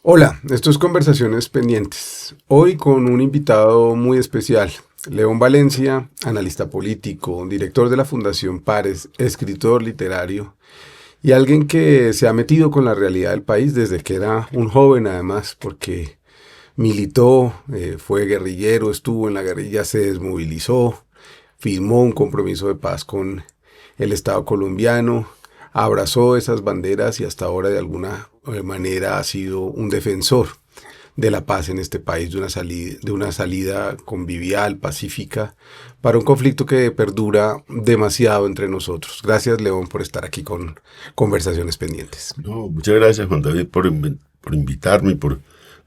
Hola, esto es Conversaciones Pendientes. Hoy con un invitado muy especial, León Valencia, analista político, director de la Fundación Pares, escritor literario y alguien que se ha metido con la realidad del país desde que era un joven además, porque militó, fue guerrillero, estuvo en la guerrilla, se desmovilizó, firmó un compromiso de paz con el Estado colombiano, abrazó esas banderas y hasta ahora de alguna manera ha sido un defensor de la paz en este país, de una salida convivial, pacífica, para un conflicto que perdura demasiado entre nosotros. Gracias, León, por estar aquí con Conversaciones Pendientes. No, muchas gracias, Juan David, por invitarme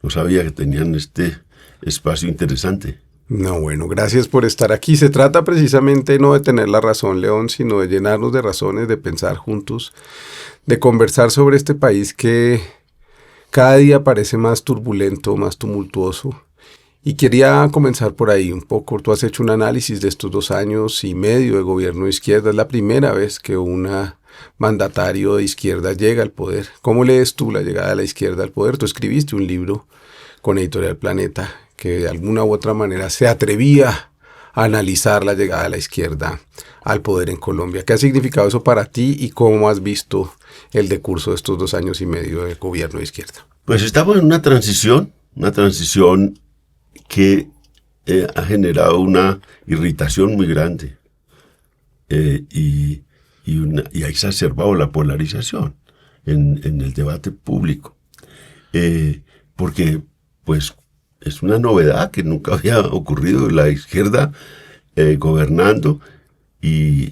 no sabía que tenían este espacio interesante. No, bueno, gracias por estar aquí. Se trata precisamente no de tener la razón, León, sino de llenarnos de razones, de pensar juntos, de conversar sobre este país que cada día parece más turbulento, más tumultuoso. Y quería comenzar por ahí un poco. Tú has hecho un análisis de estos 2 años y medio de gobierno de izquierda. Es la primera vez que un mandatario de izquierda llega al poder. ¿Cómo lees tú la llegada de la izquierda al poder? Tú escribiste un libro con Editorial Planeta que de alguna u otra manera se atrevía a analizar la llegada de la izquierda al poder en Colombia. ¿Qué ha significado eso para ti y cómo has visto el decurso de estos 2 años y medio de gobierno de izquierda? Pues estamos en una transición que ha generado una irritación muy grande y ha exacerbado la polarización en el debate público. Porque, pues, es una novedad que nunca había ocurrido, la izquierda gobernando y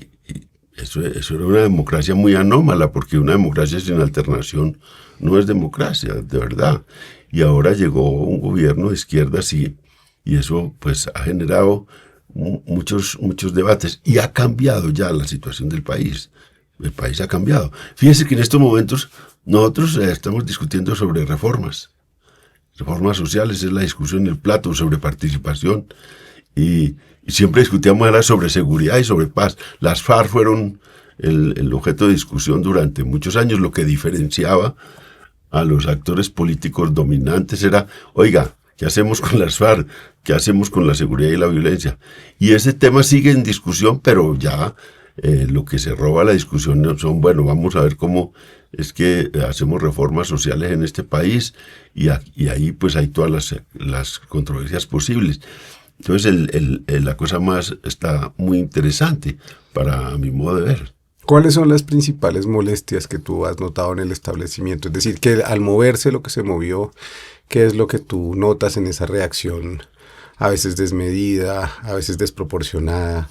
eso era una democracia muy anómala, porque una democracia sin alternación no es democracia, de verdad. Y ahora llegó un gobierno de izquierdas y eso pues ha generado muchos debates y ha cambiado ya la situación del país. El país ha cambiado. Fíjense que en estos momentos nosotros estamos discutiendo sobre reformas sociales, es la discusión en el plato sobre participación y siempre discutíamos era sobre seguridad y sobre paz. Las FARC fueron el objeto de discusión durante muchos años. Lo que diferenciaba a los actores políticos dominantes era, oiga, ¿qué hacemos con las FARC? ¿Qué hacemos con la seguridad y la violencia? Y ese tema sigue en discusión, pero ya lo que se roba la discusión son, bueno, vamos a ver cómo es que hacemos reformas sociales en este país y ahí pues hay todas las controversias posibles. Entonces la cosa más está muy interesante para mi modo de ver. ¿Cuáles son las principales molestias que tú has notado en el establecimiento? Es decir, que al moverse lo que se movió, ¿qué es lo que tú notas en esa reacción? A veces desmedida, a veces desproporcionada,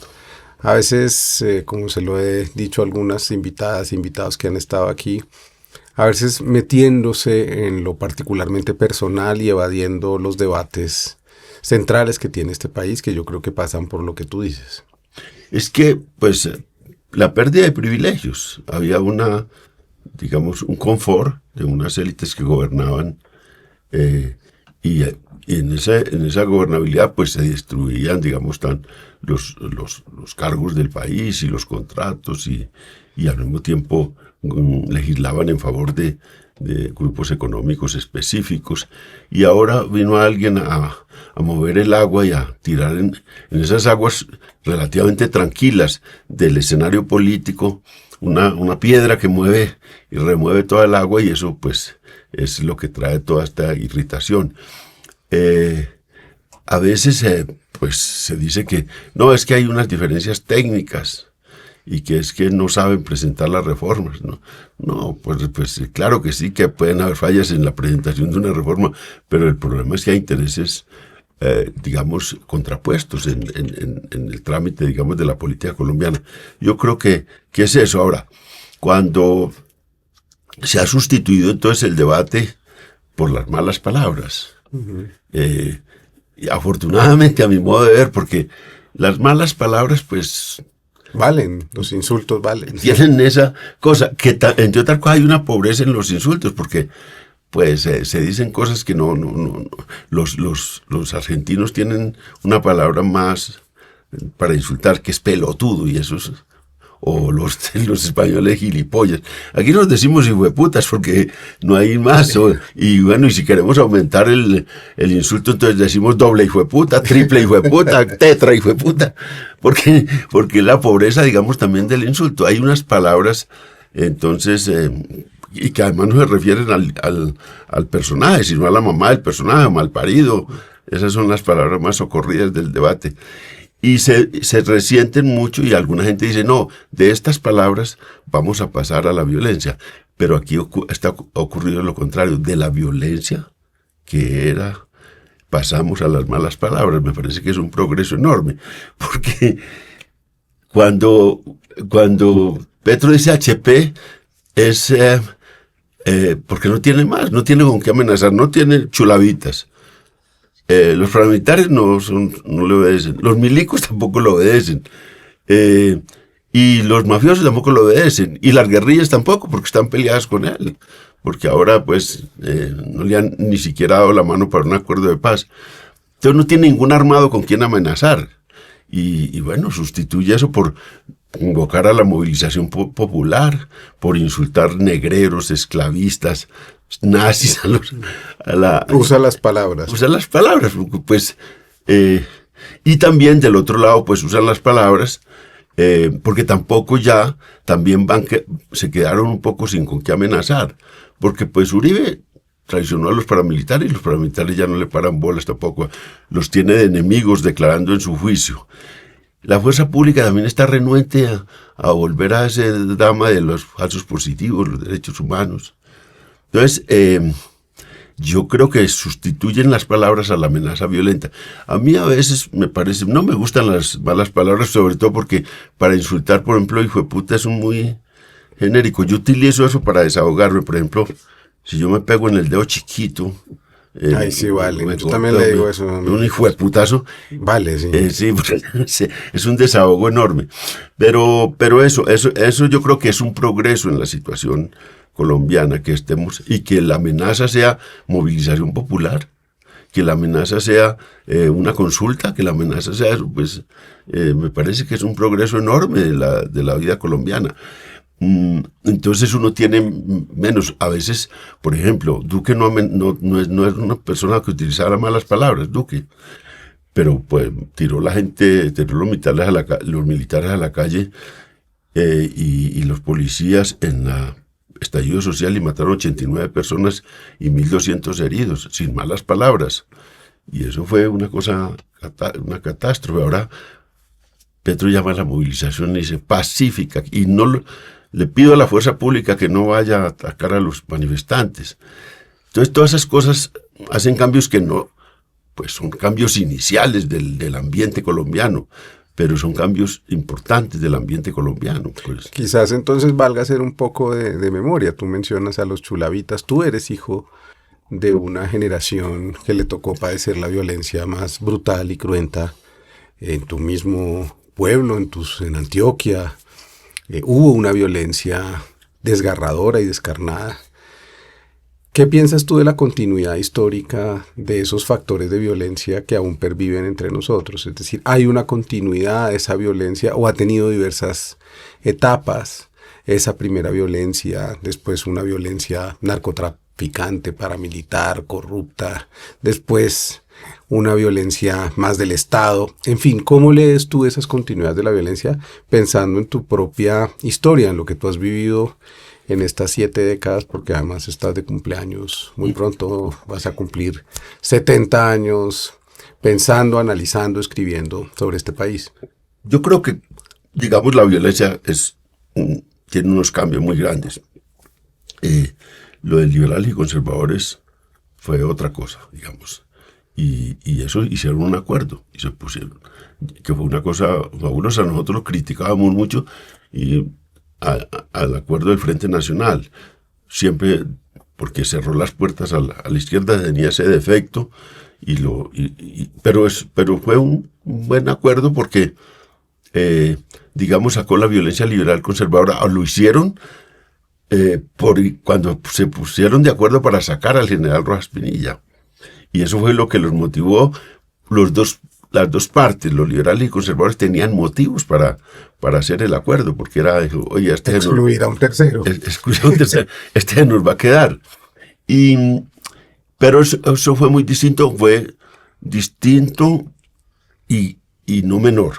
a veces, como se lo he dicho a algunas invitados que han estado aquí, a veces metiéndose en lo particularmente personal y evadiendo los debates centrales que tiene este país, que yo creo que pasan por lo que tú dices. Es que, pues, la pérdida de privilegios. Había digamos, un confort de unas élites que gobernaban y en esa gobernabilidad pues se destruían, digamos, los cargos del país y los contratos y al mismo tiempo legislaban en favor de grupos económicos específicos. Y ahora vino alguien a mover el agua y a tirar en esas aguas relativamente tranquilas del escenario político una piedra que mueve y remueve toda el agua, y eso pues es lo que trae toda esta irritación. A veces pues se dice que no, es que hay unas diferencias técnicas y que es que no saben presentar las reformas, ¿no? No, pues claro que sí, que pueden haber fallas en la presentación de una reforma, pero el problema es que hay intereses, digamos, contrapuestos en el trámite, digamos, de la política colombiana. Yo creo que es eso. Ahora, cuando se ha sustituido entonces el debate por las malas palabras, y afortunadamente a mi modo de ver, porque las malas palabras, pues, Valen, los insultos valen. tienen esa cosa, que entre otras cosas hay una pobreza en los insultos, porque pues se dicen cosas que no. Los argentinos tienen una palabra más para insultar, que es pelotudo, y eso es o los españoles gilipollas. Aquí nos decimos hijueputas porque no hay más. Y bueno, y si queremos aumentar el insulto, entonces decimos doble hijueputa, triple hijueputa, tetra hijueputa. Porque la pobreza, digamos, también del insulto. Hay unas palabras, entonces, y que además no se refieren al personaje, sino a la mamá del personaje, malparido. Esas son las palabras más socorridas del debate. Y se resienten mucho y alguna gente dice, no, de estas palabras vamos a pasar a la violencia. Pero aquí está ocurrido lo contrario, de la violencia que era, pasamos a las malas palabras. Me parece que es un progreso enorme, porque cuando Petro dice HP es porque no tiene más, no tiene con qué amenazar, no tiene chulavitas. Los paramilitares no le obedecen, los milicos tampoco lo obedecen, y los mafiosos tampoco lo obedecen, y las guerrillas tampoco, porque están peleadas con él, porque ahora pues no le han ni siquiera dado la mano para un acuerdo de paz. Entonces no tiene ningún armado con quien amenazar, y bueno, sustituye eso por invocar a la movilización popular, por insultar negreros, esclavistas, nazis, usa las palabras. Usa las palabras, pues, y también del otro lado, pues usan las palabras, porque tampoco ya, también se quedaron un poco sin con qué amenazar, porque pues Uribe traicionó a los paramilitares y los paramilitares ya no le paran bolas tampoco, los tiene de enemigos declarando en su juicio. La fuerza pública también está renuente a volver a ese drama de los falsos positivos, los derechos humanos. Entonces, yo creo que sustituyen las palabras a la amenaza violenta. A mí a veces me parece, no me gustan las malas palabras, sobre todo porque para insultar, por ejemplo, hijo de puta es un muy genérico. Yo utilizo eso para desahogarme, por ejemplo, si yo me pego en el dedo chiquito. Ay, sí, vale. Yo también le digo eso. Un hijo de putazo. Vale, sí. Sí, es un desahogo enorme. Pero eso yo creo que es un progreso en la situación colombiana que estemos, y que la amenaza sea movilización popular, que la amenaza sea una consulta, que la amenaza sea eso, pues me parece que es un progreso enorme de la vida colombiana. Entonces uno tiene menos, a veces, por ejemplo, Duque no es una persona que utilizara malas palabras, Duque, pero pues tiró los militares a la calle, y los policías en la estallido social, y mataron 89 personas y 1.200 heridos, sin malas palabras. Y eso fue una catástrofe. Ahora Petro llama a la movilización y dice pacífica, y le pido a la fuerza pública que no vaya a atacar a los manifestantes. Entonces todas esas cosas hacen cambios que no, pues son cambios iniciales del ambiente colombiano, pero son cambios importantes del ambiente colombiano. Pues. Quizás entonces valga hacer un poco de memoria. Tú mencionas a los chulavitas. Tú eres hijo de una generación que le tocó padecer la violencia más brutal y cruenta en tu mismo pueblo, en Antioquia. Hubo una violencia desgarradora y descarnada. ¿Qué piensas tú de la continuidad histórica de esos factores de violencia que aún perviven entre nosotros? Es decir, ¿hay una continuidad de esa violencia o ha tenido diversas etapas? Esa primera violencia, después una violencia narcotraficante, paramilitar, corrupta, después una violencia más del Estado. En fin, ¿cómo lees tú esas continuidades de la violencia pensando en tu propia historia, en lo que tú has vivido en estas 7 décadas, porque además estás de cumpleaños, muy pronto vas a cumplir 70 años pensando, analizando, escribiendo sobre este país? Yo creo que, digamos, la violencia tiene unos cambios muy grandes. Lo de liberales y conservadores fue otra cosa, digamos. Y eso hicieron un acuerdo y se pusieron, que fue una cosa fabulosa. Nosotros lo criticábamos mucho y al acuerdo del Frente Nacional, siempre porque cerró las puertas a la izquierda, tenía ese defecto, pero fue un buen acuerdo porque, digamos, sacó la violencia liberal conservadora. Lo hicieron cuando se pusieron de acuerdo para sacar al general Rojas Pinilla, y eso fue lo que los motivó. Los dos las dos partes, los liberales y conservadores, tenían motivos para hacer el acuerdo, porque era, oye, excluir a un tercero. Excluir a un tercero, este nos va a quedar. Pero eso fue muy distinto, y no menor.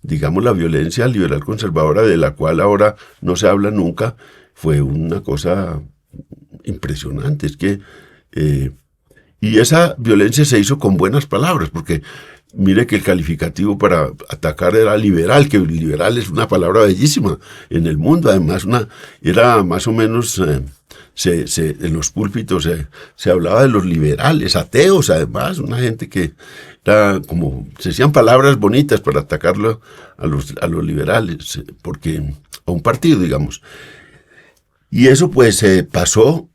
Digamos, la violencia liberal conservadora, de la cual ahora no se habla nunca, fue una cosa impresionante. Es que, y esa violencia se hizo con buenas palabras, porque mire que el calificativo para atacar era liberal, que liberal es una palabra bellísima en el mundo. Además, era más o menos, en los púlpitos se hablaba de los liberales, ateos, además, una gente que era como, se decían palabras bonitas para atacarlo a los liberales, porque a un partido, digamos. Y eso pues pasó,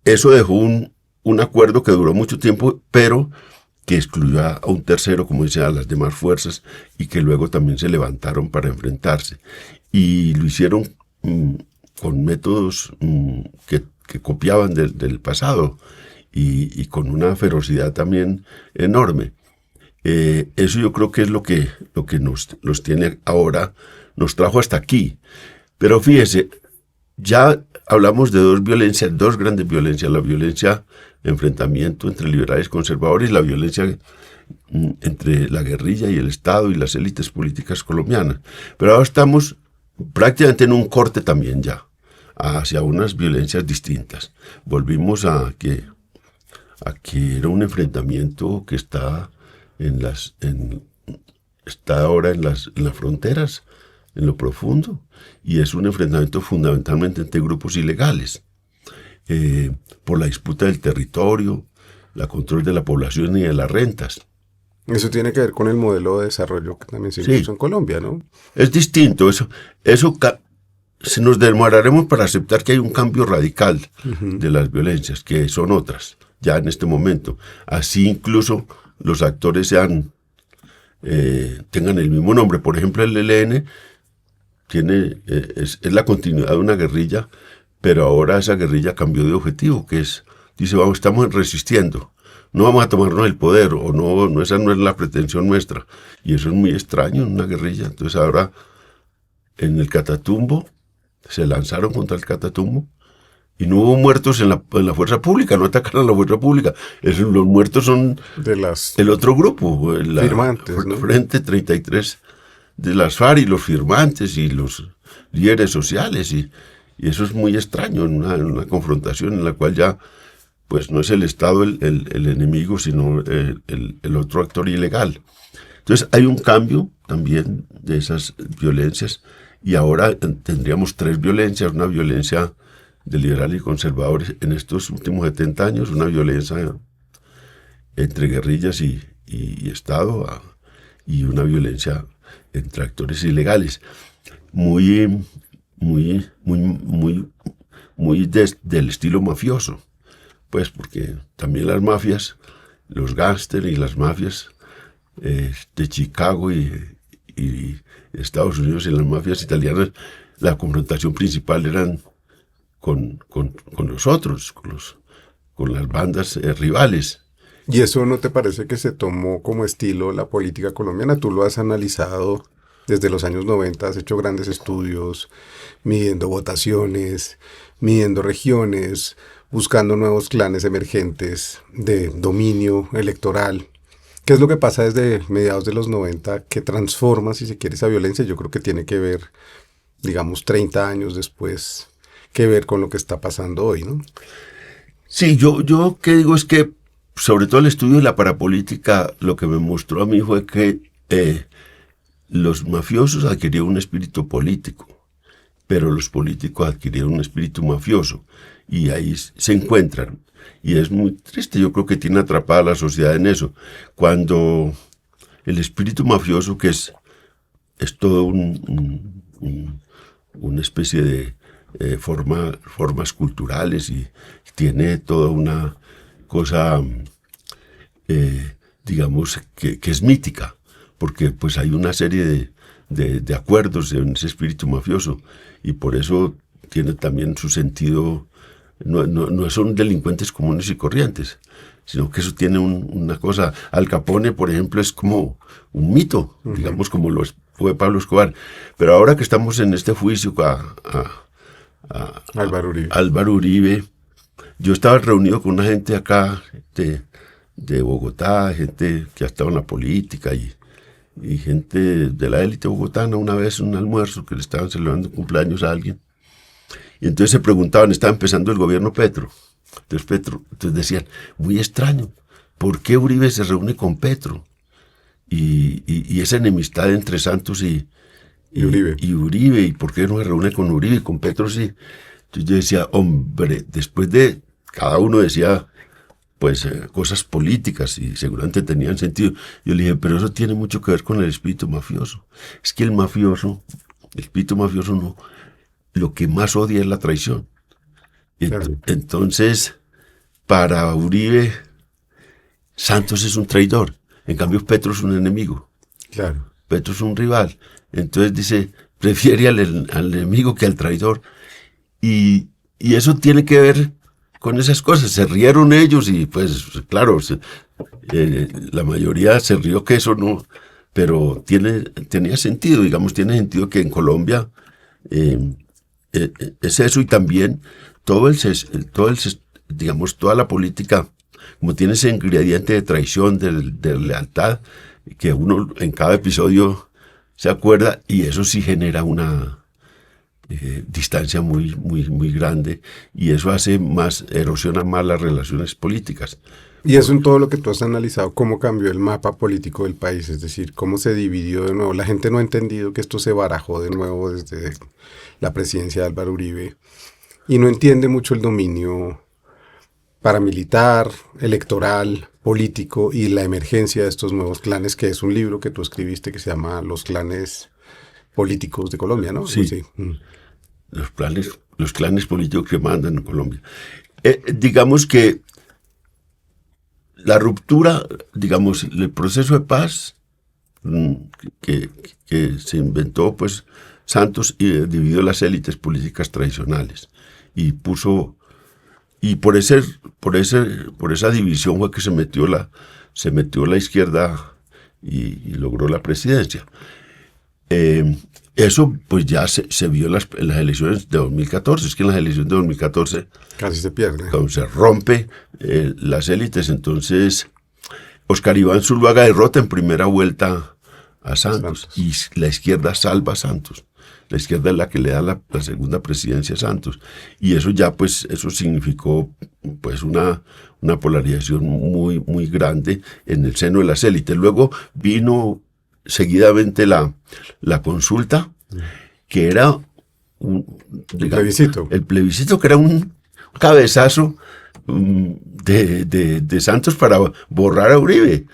eso dejó un acuerdo que duró mucho tiempo, pero que excluyó a un tercero, como decía, a las demás fuerzas, y que luego también se levantaron para enfrentarse. Y lo hicieron con métodos que copiaban del pasado, y con una ferocidad también enorme. Eso yo creo que es lo que nos tiene ahora, nos trajo hasta aquí. Pero fíjese, ya hablamos de dos grandes violencias: la violencia de enfrentamiento entre liberales y conservadores, y la violencia entre la guerrilla y el Estado y las élites políticas colombianas. Pero ahora estamos prácticamente en un corte también ya, hacia unas violencias distintas. Volvimos a que era un enfrentamiento que está ahora en las fronteras, en lo profundo, y es un enfrentamiento fundamentalmente entre grupos ilegales, por la disputa del territorio, la control de la población y de las rentas. Eso tiene que ver con el modelo de desarrollo que también se impuso en Colombia, ¿no? Es distinto, eso nos demoraremos para aceptar que hay un cambio radical de las violencias, que son otras, ya en este momento. Así incluso los actores tengan el mismo nombre. Por ejemplo, el ELN es la continuidad de una guerrilla, pero ahora esa guerrilla cambió de objetivo, dice, estamos resistiendo, no vamos a tomarnos el poder, esa no es la pretensión nuestra. Y eso es muy extraño en una guerrilla. Entonces ahora, en el Catatumbo, se lanzaron contra el Catatumbo, y no hubo muertos en la fuerza pública, no atacaron a la fuerza pública. Los muertos son el otro grupo, firmantes, ¿no? Frente 33 de las FARC, y los firmantes y los líderes sociales, y eso es muy extraño en una confrontación en la cual ya pues no es el Estado el enemigo, sino el otro actor ilegal. Entonces hay un cambio también de esas violencias, y ahora tendríamos tres violencias: una violencia de liberales y conservadores en estos últimos 70 años, una violencia entre guerrillas y Estado, y una violencia entre actores ilegales, muy del estilo mafioso, pues porque también las mafias, los gángsters y las mafias de Chicago y Estados Unidos, y las mafias italianas, la confrontación principal eran con los otros, con las bandas rivales. ¿Y eso no te parece que se tomó como estilo la política colombiana? Tú lo has analizado desde los años 90, has hecho grandes estudios, midiendo votaciones, midiendo regiones, buscando nuevos clanes emergentes de dominio electoral. ¿Qué es lo que pasa desde mediados de los 90 que transforma, si se quiere, esa violencia? Yo creo que tiene que ver, digamos, 30 años después, que ver con lo que está pasando hoy, ¿no? Sí, yo que digo es que, sobre todo el estudio de la parapolítica, lo que me mostró a mí fue que los mafiosos adquirieron un espíritu político, pero los políticos adquirieron un espíritu mafioso, y ahí se encuentran. Y es muy triste, yo creo que tiene atrapada a la sociedad en eso. Cuando el espíritu mafioso, que es todo una especie de formas culturales, y tiene toda una cosa, digamos, que es mítica, porque pues hay una serie de acuerdos en ese espíritu mafioso, y por eso tiene también su sentido. No son delincuentes comunes y corrientes, sino que eso tiene una cosa. Al Capone, por ejemplo, es como un mito, digamos, como lo fue Pablo Escobar. Pero ahora que estamos en este juicio a Álvaro Uribe, yo estaba reunido con una gente acá de Bogotá, gente que ha estado en la política y gente de la élite bogotana, una vez en un almuerzo que le estaban celebrando cumpleaños a alguien. Y entonces se preguntaban, estaba empezando el gobierno Petro. Entonces decían, muy extraño, ¿por qué Uribe se reúne con Petro? Y esa enemistad entre Santos y Uribe, ¿y por qué no se reúne con Uribe y con Petro sí? Entonces yo decía, hombre, después de, cada uno decía, pues, cosas políticas y seguramente tenían sentido. Yo le dije, pero eso tiene mucho que ver con el espíritu mafioso. Es que el espíritu mafioso no, lo que más odia es la traición. Claro. Entonces, para Uribe, Santos es un traidor. En cambio, Petro es un enemigo. Claro. Petro es un rival. Entonces dice, prefiere al enemigo que al traidor. Y eso tiene que ver con esas cosas. Se rieron ellos y pues, claro, la mayoría se rió que eso no, pero tenía sentido, digamos, tiene sentido que en Colombia es eso, y también digamos, toda la política, como tiene ese ingrediente de traición, de lealtad, que uno en cada episodio se acuerda, y eso sí genera una distancia muy, muy, muy grande, y eso erosiona más las relaciones políticas. Y eso en todo lo que tú has analizado, cómo cambió el mapa político del país, es decir, cómo se dividió de nuevo. La gente no ha entendido que esto se barajó de nuevo desde la presidencia de Álvaro Uribe, y no entiende mucho el dominio paramilitar, electoral, político y la emergencia de estos nuevos clanes, que es un libro que tú escribiste que se llama Los clanes políticos de Colombia, ¿no? Sí. Sí. Los clanes políticos que mandan en Colombia. Digamos que la ruptura, digamos, el proceso de paz que se inventó, pues, Santos, dividió las élites políticas tradicionales y por esa división fue que se metió la izquierda y logró la presidencia. Eso pues ya se vio en las elecciones de 2014. Es que en las elecciones de 2014 casi se pierde. Cuando se rompe las élites, entonces Oscar Iván Zuluaga derrota en primera vuelta a Santos. Y la izquierda salva a Santos. La izquierda es la que le da la segunda presidencia a Santos. Y eso ya, pues, eso significó pues una polarización muy, muy grande en el seno de las élites. Luego vino seguidamente la consulta, que era el plebiscito, que era un cabezazo de Santos para borrar a Uribe.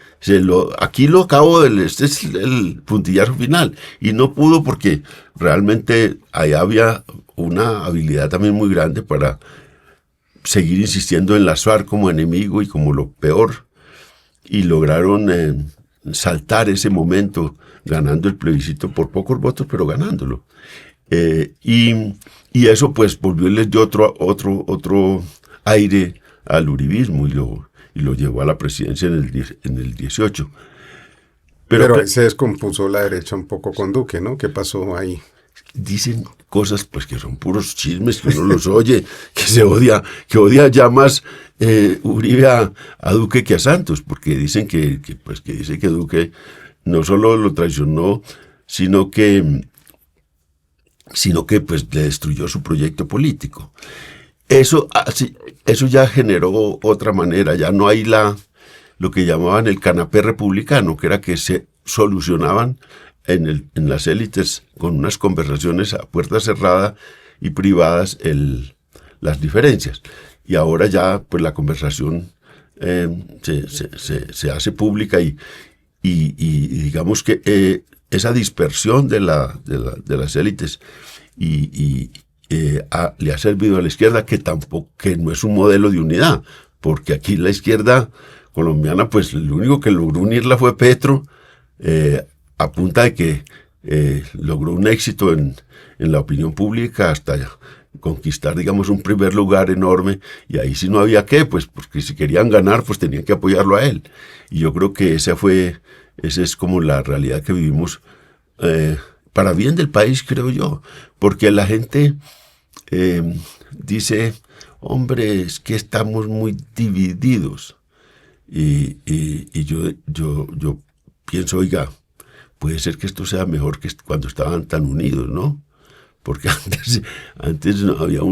Aquí lo acabo, este es el puntillazo final, y no pudo porque realmente ahí había una habilidad también muy grande para seguir insistiendo en las FARC como enemigo y como lo peor, y lograron saltar ese momento ganando el plebiscito por pocos votos, pero ganándolo. Y eso pues les dio otro aire al uribismo y lo llevó a la presidencia en el 18. Pero ahí se descompuso la derecha un poco con Duque, ¿no? ¿Qué pasó ahí? Dicen cosas pues que son puros chismes, que uno los oye, que odia ya más Uribe a Duque que a Santos, porque dicen que dice que Duque no solo lo traicionó, sino que pues le destruyó su proyecto político. Eso ya generó otra manera, ya no hay lo que llamaban el canapé republicano, que era que se solucionaban en las élites con unas conversaciones a puerta cerrada y privadas las diferencias. Y ahora ya pues la conversación se hace pública y digamos que esa dispersión de las élites le ha servido a la izquierda, que no es un modelo de unidad, porque aquí la izquierda colombiana, pues lo único que logró unirla fue Petro, a punta de que logró un éxito en la opinión pública hasta conquistar, digamos, un primer lugar enorme, y ahí sí no había qué, pues porque si querían ganar, pues tenían que apoyarlo a él. Y yo creo que esa es como la realidad que vivimos, para bien del país, creo yo, porque la gente dice, hombre, es que estamos muy divididos. Y yo pienso, oiga, puede ser que esto sea mejor que cuando estaban tan unidos, ¿no? Porque antes no había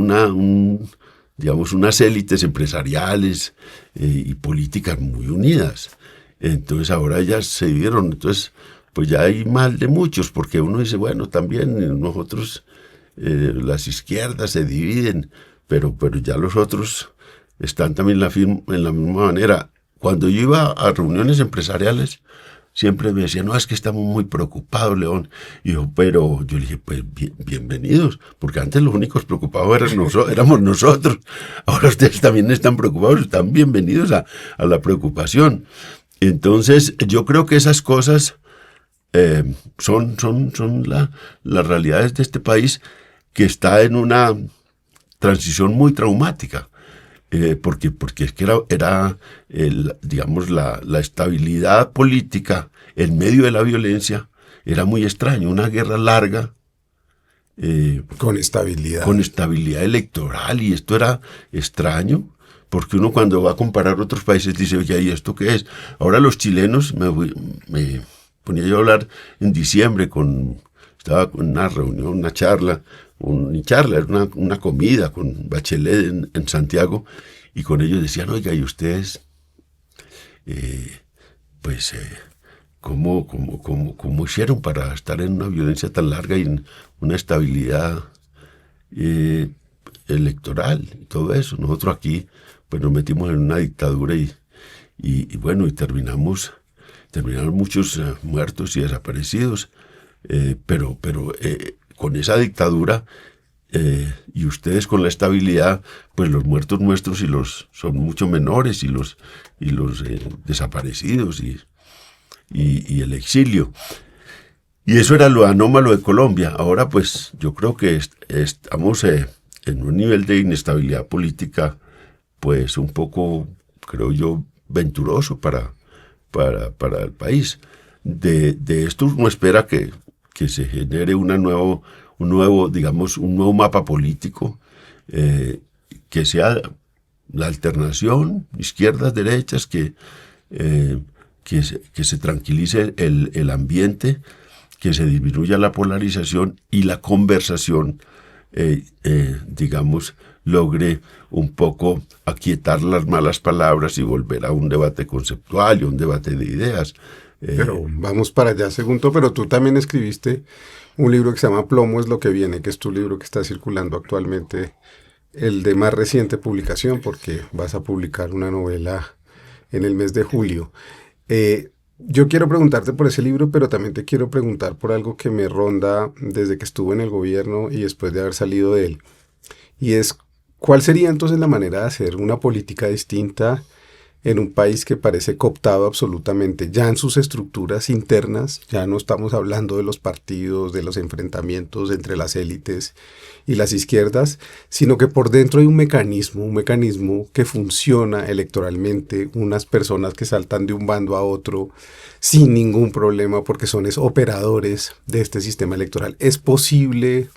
digamos, unas élites empresariales y políticas muy unidas. Entonces ahora ellas se dividieron. Entonces, pues ya hay mal de muchos, porque uno dice, bueno, también nosotros, las izquierdas se dividen, pero ya los otros están también en la misma manera. Cuando yo iba a reuniones empresariales, siempre me decían, no, es que estamos muy preocupados, León. Y pero yo le dije, pues bienvenidos, porque antes los únicos preocupados éramos nosotros. Ahora ustedes también están preocupados, están bienvenidos a la preocupación. Entonces, yo creo que esas cosas son las realidades de este país, que está en una transición muy traumática. Porque es que era digamos, la estabilidad política en medio de la violencia era muy extraño. Una guerra larga. Con estabilidad. Con estabilidad electoral, y esto era extraño, porque uno cuando va a comparar otros países dice, oye, ¿y esto qué es? Ahora los chilenos, me ponía yo a hablar en diciembre estaba con una reunión, una charla, era una comida con Bachelet en Santiago, y con ellos decían, oiga, ¿y ustedes, cómo hicieron para estar en una violencia tan larga y en una estabilidad electoral y todo eso? Nosotros aquí, pues nos metimos en una dictadura y bueno, y terminaron muchos muertos y desaparecidos, pero con esa dictadura, y ustedes con la estabilidad, pues los muertos nuestros son mucho menores, y los desaparecidos y el exilio. Y eso era lo anómalo de Colombia. Ahora pues yo creo que estamos en un nivel de inestabilidad política, pues un poco, creo yo, venturoso para el país. De esto uno espera que se genere un nuevo mapa político, que sea la alternación, izquierdas, derechas, que se tranquilice el ambiente, que se disminuya la polarización y la conversación, digamos, logre un poco aquietar las malas palabras y volver a un debate conceptual y un debate de ideas. Pero vamos para allá, segundo, pero tú también escribiste un libro que se llama Plomo es lo que viene, que es tu libro que está circulando actualmente, el de más reciente publicación, porque vas a publicar una novela en el mes de julio. Yo quiero preguntarte por ese libro, pero también te quiero preguntar por algo que me ronda desde que estuve en el gobierno y después de haber salido de él. Y es, ¿cuál sería entonces la manera de hacer una política distinta en un país que parece cooptado absolutamente ya en sus estructuras internas? Ya no estamos hablando de los partidos, de los enfrentamientos entre las élites y las izquierdas, sino que por dentro hay un mecanismo que funciona electoralmente, unas personas que saltan de un bando a otro sin ningún problema porque son operadores de este sistema electoral. ¿Es posible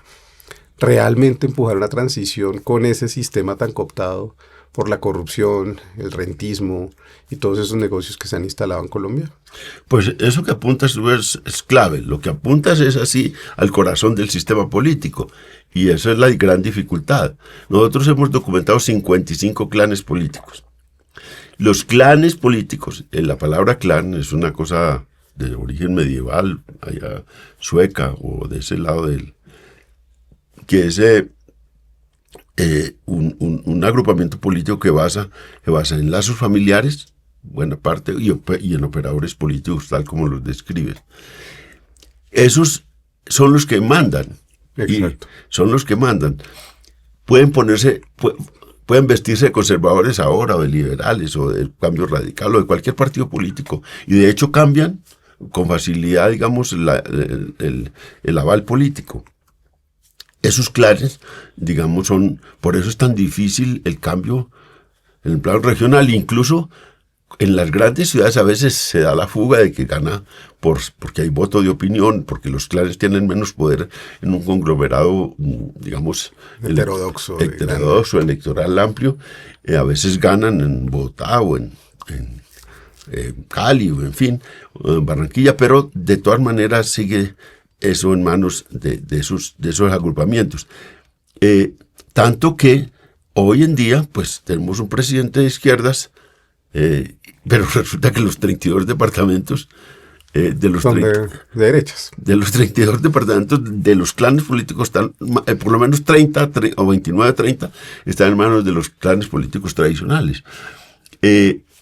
realmente empujar una transición con ese sistema tan cooptado por la corrupción, el rentismo y todos esos negocios que se han instalado en Colombia? Pues eso que apuntas tú es clave. Lo que apuntas es así al corazón del sistema político, y eso es la gran dificultad. Nosotros hemos documentado 55 clanes políticos. Los clanes políticos, la palabra clan es una cosa de origen medieval, allá sueca o de ese lado que es un agrupamiento político que basa en lazos familiares, buena parte, y en operadores políticos, tal como los describes. Esos son los que mandan. Exacto. Son los que mandan. Pueden vestirse de conservadores ahora, o de liberales, o de Cambio Radical, o de cualquier partido político, y de hecho cambian con facilidad, digamos, el aval político. esos clanes, digamos, por eso es tan difícil el cambio en el plano regional. Incluso en las grandes ciudades a veces se da la fuga de que gana porque hay voto de opinión, porque los clanes tienen menos poder en un conglomerado, digamos, heterodoxo electoral amplio. A veces ganan en Bogotá o en Cali o en fin, o en Barranquilla, pero de todas maneras sigue eso en manos de esos agrupamientos. Tanto que hoy en día, pues tenemos un presidente de izquierdas, pero resulta que los 32 departamentos son de derechas. De los 32 departamentos de los clanes políticos están, por lo menos 30 o 29, 30, están en manos de los clanes políticos tradicionales.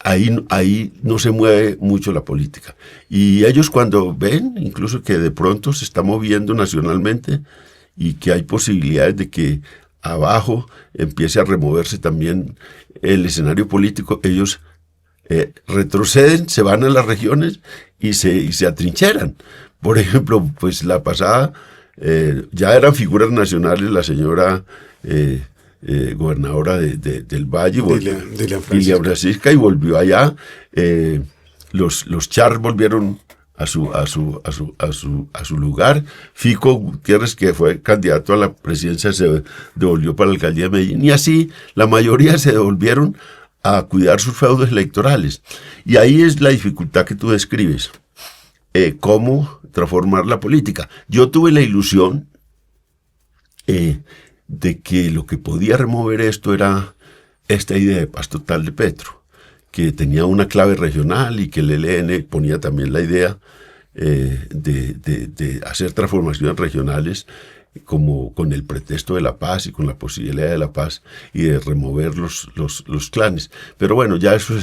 Ahí no se mueve mucho la política. Y ellos cuando ven, incluso que de pronto se está moviendo nacionalmente y que hay posibilidades de que abajo empiece a removerse también el escenario político, ellos retroceden, se van a las regiones y se atrincheran. Por ejemplo, pues la pasada ya eran figuras nacionales la señora gobernadora del Valle, Dilian Francisca, y volvió allá. Los Char volvieron a su lugar. Fico Gutiérrez, que fue candidato a la presidencia, se devolvió para la alcaldía de Medellín, y así la mayoría se devolvieron a cuidar sus feudos electorales. Y ahí es la dificultad que tú describes. Cómo transformar la política. Yo tuve la ilusión de que lo que podía remover esto era esta idea de paz total de Petro, que tenía una clave regional y que el ELN ponía también la idea de hacer transformaciones regionales como con el pretexto de la paz y con la posibilidad de la paz y de remover los clanes. Pero bueno, ya eso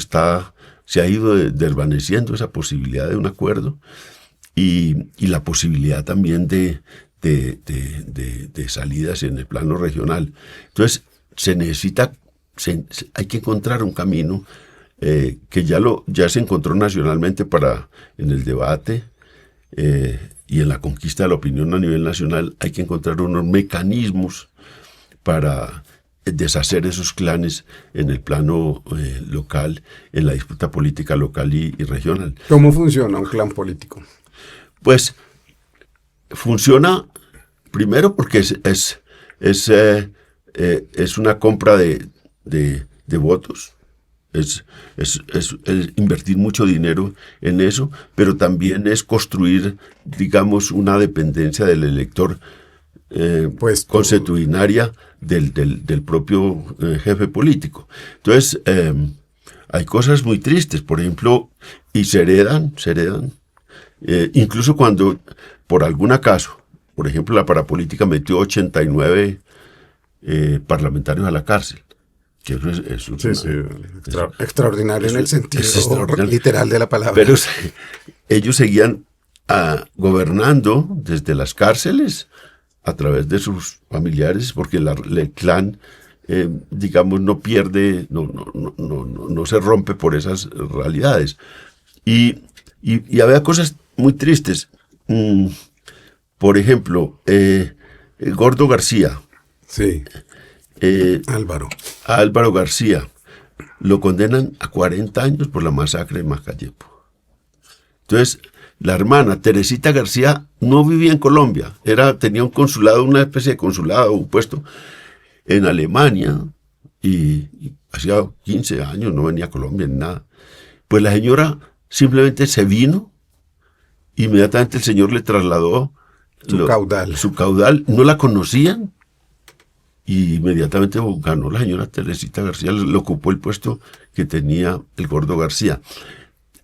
se ha ido desvaneciendo, esa posibilidad de un acuerdo y la posibilidad también de salidas en el plano regional. Entonces, hay que encontrar un camino que ya se encontró nacionalmente en el debate y en la conquista de la opinión a nivel nacional. Hay que encontrar unos mecanismos para deshacer esos clanes en el plano local, en la disputa política local y regional. ¿Cómo funciona un clan político? Pues funciona primero porque es una compra de votos, es invertir mucho dinero en eso, pero también es construir, digamos, una dependencia del elector consuetudinaria del propio jefe político. Entonces, hay cosas muy tristes, por ejemplo, y se heredan. Incluso cuando, por algún acaso, por ejemplo, la parapolítica metió 89 parlamentarios a la cárcel. Que eso es extraordinario en el sentido literal de la palabra. Pero ellos seguían gobernando desde las cárceles a través de sus familiares, porque el clan, digamos, no pierde, no se rompe por esas realidades. Y había cosas muy tristes. Por ejemplo, Gordo García. Sí. Álvaro García. Lo condenan a 40 años por la masacre de Macayepo. Entonces, la hermana Teresita García no vivía en Colombia. Tenía un consulado, una especie de consulado, un puesto en Alemania. Y hacía 15 años no venía a Colombia ni nada. Pues la señora simplemente se vino. Inmediatamente el señor le trasladó su caudal. No la conocían. Y inmediatamente ganó la señora Teresita García, le ocupó el puesto que tenía el Gordo García.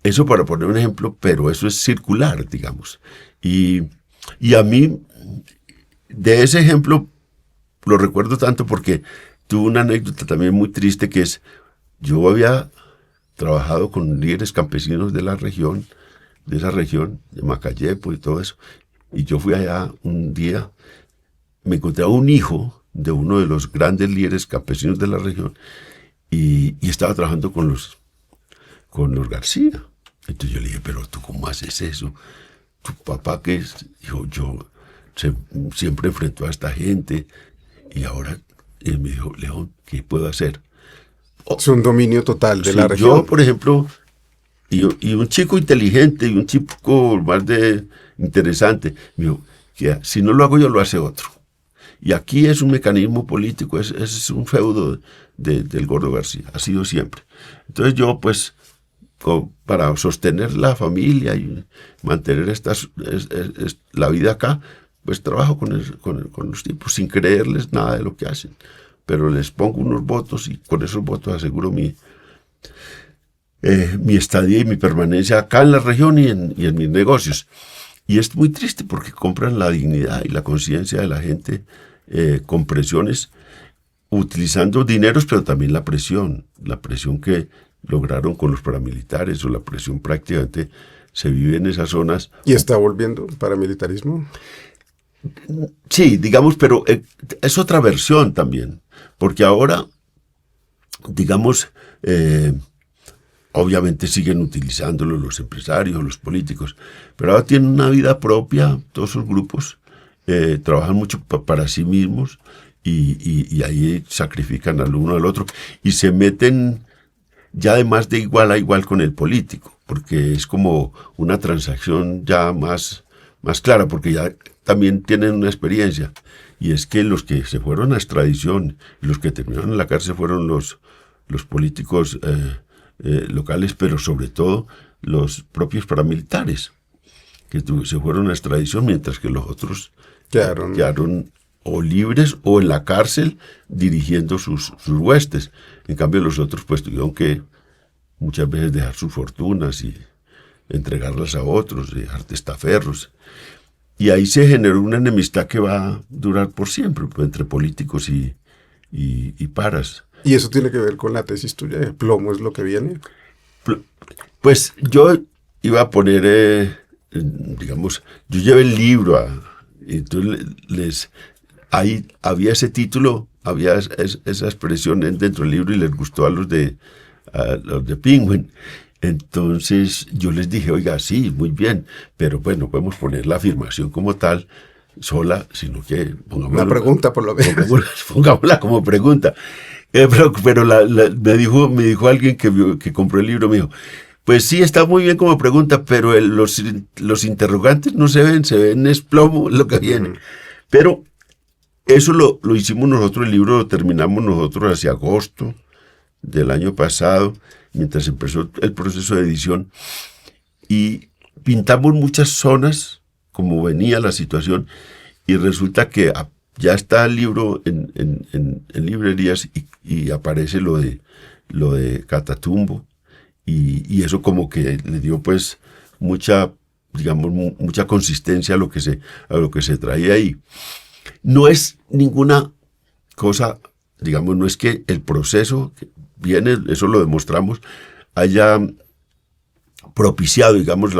Eso para poner un ejemplo, pero eso es circular, digamos. Y a mí, de ese ejemplo, lo recuerdo tanto porque tuve una anécdota también muy triste, que es, yo había trabajado con líderes campesinos de esa región, de Macayepo y todo eso, y yo fui allá un día, me encontré a un hijo de uno de los grandes líderes campesinos de la región y estaba trabajando con los García. Entonces yo le dije, pero ¿tú cómo haces eso? ¿Tu papá qué es? Dijo, yo siempre enfrentó a esta gente. Y ahora él me dijo, León, ¿qué puedo hacer? Es un dominio total de Sí, la región. yo, por ejemplo, y un chico inteligente y un chico más de interesante, me dijo, que si no lo hago yo, lo hace otro. Y aquí es un mecanismo político, es un feudo del Gordo García, ha sido siempre. Entonces yo, pues, para sostener la familia y mantener la vida acá, pues trabajo con los tipos sin creerles nada de lo que hacen. Pero les pongo unos votos y con esos votos aseguro mi estadía y mi permanencia acá en la región y en mis negocios. Y es muy triste porque compran la dignidad y la conciencia de la gente con presiones, utilizando dineros, pero también la presión que lograron con los paramilitares, o la presión prácticamente se vive en esas zonas. ¿Y está volviendo paramilitarismo? Sí, digamos, pero es otra versión también, porque ahora, digamos, obviamente siguen utilizándolo los empresarios, los políticos, pero ahora tienen una vida propia, todos esos grupos trabajan mucho para sí mismos y ahí sacrifican al uno al otro y se meten ya además de igual a igual con el político, porque es como una transacción ya más clara, porque ya también tienen una experiencia, y es que los que se fueron a extradición y los que terminaron en la cárcel fueron los políticos locales, pero sobre todo los propios paramilitares, que se fueron a extradición, mientras que los otros quedaron o libres o en la cárcel dirigiendo sus huestes. En cambio los otros pues tuvieron que muchas veces dejar sus fortunas y entregarlas a otros, dejar testaferros. Y ahí se generó una enemistad que va a durar por siempre, pues, entre políticos y paras. ¿Y eso tiene que ver con la tesis tuya de plomo es lo que viene? Pues yo iba a poner, digamos, yo llevé el libro entonces ahí había ese título, había esa expresión dentro del libro y les gustó a los de Penguin. Entonces yo les dije, oiga, sí, muy bien, pero bueno, podemos poner la afirmación como tal, sola, sino que una pregunta por lo menos. Pongámosla como pregunta. Pero me dijo alguien que compró el libro, me dijo, pues sí, está muy bien como pregunta, pero los interrogantes no se ven es plomo lo que viene. Pero eso lo hicimos nosotros, el libro lo terminamos nosotros hacia agosto del año pasado, mientras empezó el proceso de edición, y pintamos muchas zonas como venía la situación, y resulta que ya está el libro en librerías y aparece lo de Catatumbo, y eso como que le dio pues mucha consistencia a lo que se traía ahí. No es ninguna cosa, digamos, no es que el proceso que viene, eso lo demostramos, haya propiciado, digamos,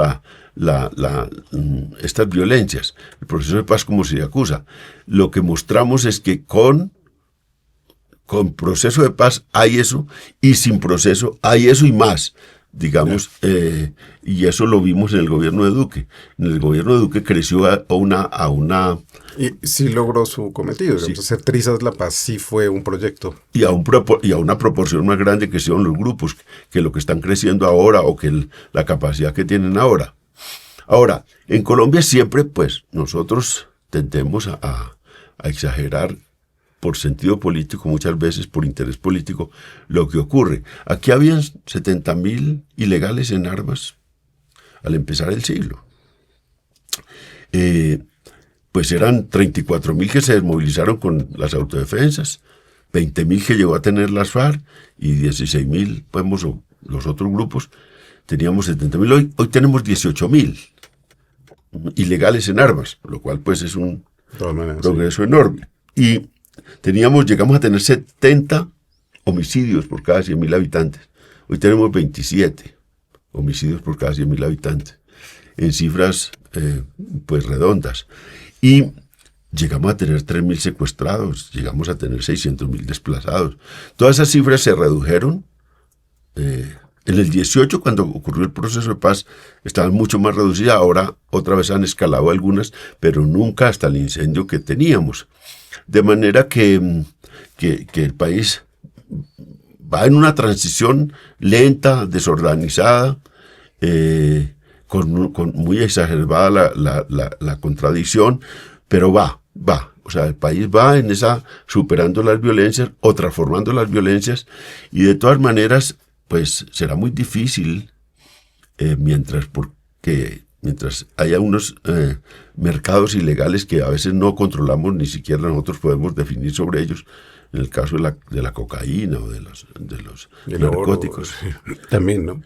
estas violencias. El proceso de paz, como se le acusa. Lo que mostramos es que con proceso de paz hay eso, y sin proceso hay eso y más, digamos, y eso lo vimos en el gobierno de Duque. En el gobierno de Duque creció a una y sí logró su cometido, digamos, sí. Hacer trizas la paz sí fue un proyecto. Y a una proporción más grande que son los grupos, que lo que están creciendo ahora o que la capacidad que tienen ahora. Ahora, en Colombia siempre, pues, nosotros tendemos a exagerar por sentido político, muchas veces por interés político, lo que ocurre. Aquí habían 70.000 ilegales en armas al empezar el siglo. Pues eran 34.000 que se desmovilizaron con las autodefensas, 20.000 que llegó a tener las FARC y 16.000, pues, los otros grupos. Teníamos 70.000, hoy tenemos 18.000 ilegales en armas, lo cual pues es un progreso enorme. Y llegamos a tener 70 homicidios por cada 100.000 habitantes. Hoy tenemos 27 homicidios por cada 100.000 habitantes, en cifras pues redondas. Y llegamos a tener 3.000 secuestrados, llegamos a tener 600.000 desplazados. Todas esas cifras se redujeron En el 18, cuando ocurrió el proceso de paz, estaban mucho más reducidas. Ahora otra vez han escalado algunas, pero nunca hasta el incendio que teníamos. De manera que el país va en una transición lenta, desorganizada, con muy exacerbada la contradicción, pero va. O sea, el país va en esa, superando las violencias o transformando las violencias, y de todas maneras, pues será muy difícil mientras haya unos mercados ilegales que a veces no controlamos, ni siquiera nosotros podemos definir sobre ellos, en el caso de la cocaína o de los narcóticos. Oro, también, ¿no?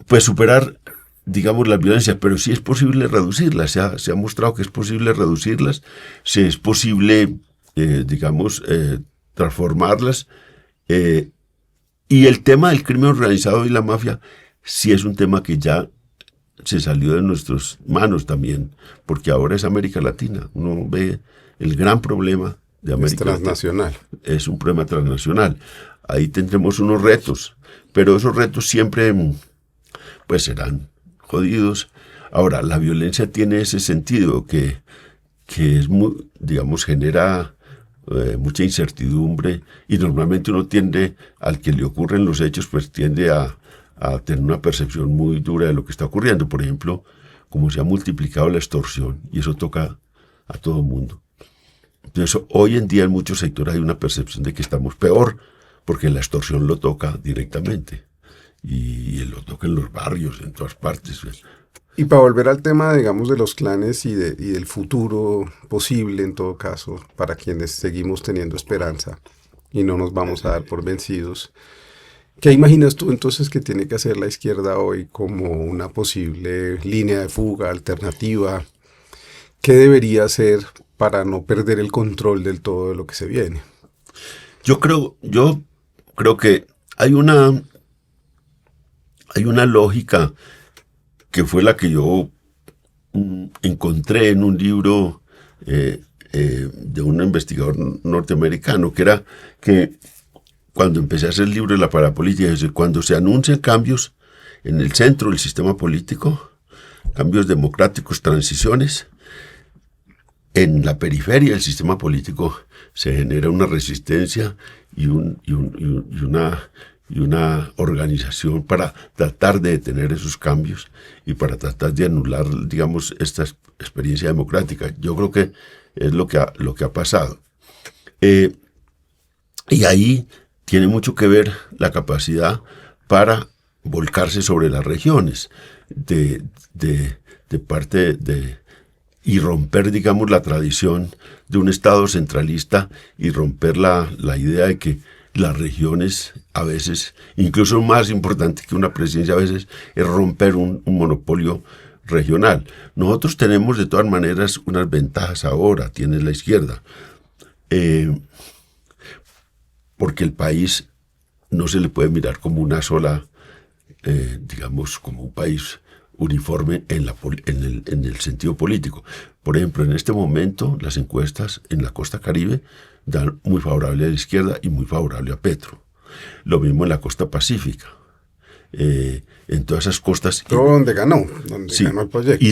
Pues superar, digamos, las violencias, pero sí es posible reducirlas. Se ha mostrado que es posible reducirlas, se es posible, transformarlas. Y el tema del crimen organizado y la mafia sí es un tema que ya se salió de nuestras manos también, porque ahora es América Latina. Uno ve el gran problema de América Latina. Es transnacional. Es un problema transnacional. Ahí tendremos unos retos, pero esos retos siempre pues serán jodidos. Ahora, la violencia tiene ese sentido que es muy, digamos, genera mucha incertidumbre, y normalmente uno tiende, al que le ocurren los hechos, pues tiende a tener una percepción muy dura de lo que está ocurriendo. Por ejemplo, como se ha multiplicado la extorsión, y eso toca a todo el mundo. Entonces, hoy en día en muchos sectores hay una percepción de que estamos peor, porque la extorsión lo toca directamente, y lo toca en los barrios, en todas partes. Y para volver al tema, digamos, de los clanes y del futuro posible, en todo caso, para quienes seguimos teniendo esperanza y no nos vamos a dar por vencidos, ¿qué imaginas tú entonces que tiene que hacer la izquierda hoy como una posible línea de fuga, alternativa? ¿Qué debería hacer para no perder el control del todo de lo que se viene? Yo creo que hay una lógica que fue la que yo encontré en un libro de un investigador norteamericano, que era que cuando empecé a hacer el libro de la parapolítica, cuando se anuncian cambios en el centro del sistema político, cambios democráticos, transiciones, en la periferia del sistema político se genera una resistencia y una organización para tratar de detener esos cambios y para tratar de anular, digamos, esta experiencia democrática. Yo creo que es lo que ha pasado. Y ahí tiene mucho que ver la capacidad para volcarse sobre las regiones y romper, digamos, la tradición de un Estado centralista, y romper la idea de que las regiones a veces, incluso más importante que una presidencia a veces, es romper un monopolio regional. Nosotros tenemos de todas maneras unas ventajas ahora, tiene la izquierda, porque el país no se le puede mirar como una sola, digamos, como un país uniforme en el sentido político. Por ejemplo, en este momento las encuestas en la costa Caribe dan muy favorable a la izquierda y muy favorable a Petro. Lo mismo en la costa Pacífica. En todas esas costas. Todo donde ganó el proyecto.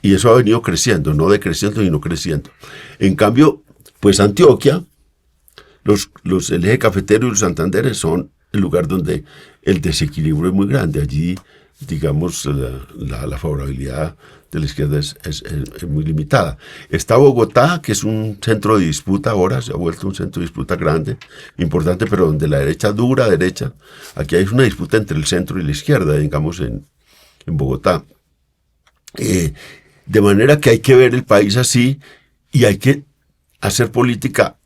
Y eso ha venido creciendo, no decreciendo, sino creciendo. En cambio, pues Antioquia, el eje cafetero y los Santanderes son el lugar donde el desequilibrio es muy grande. Allí, digamos, la favorabilidad de la izquierda es muy limitada. Está Bogotá, que es un centro de disputa ahora, se ha vuelto un centro de disputa grande, importante, pero donde la derecha dura, aquí hay una disputa entre el centro y la izquierda, digamos, en Bogotá. De manera que hay que ver el país así, y hay que hacer política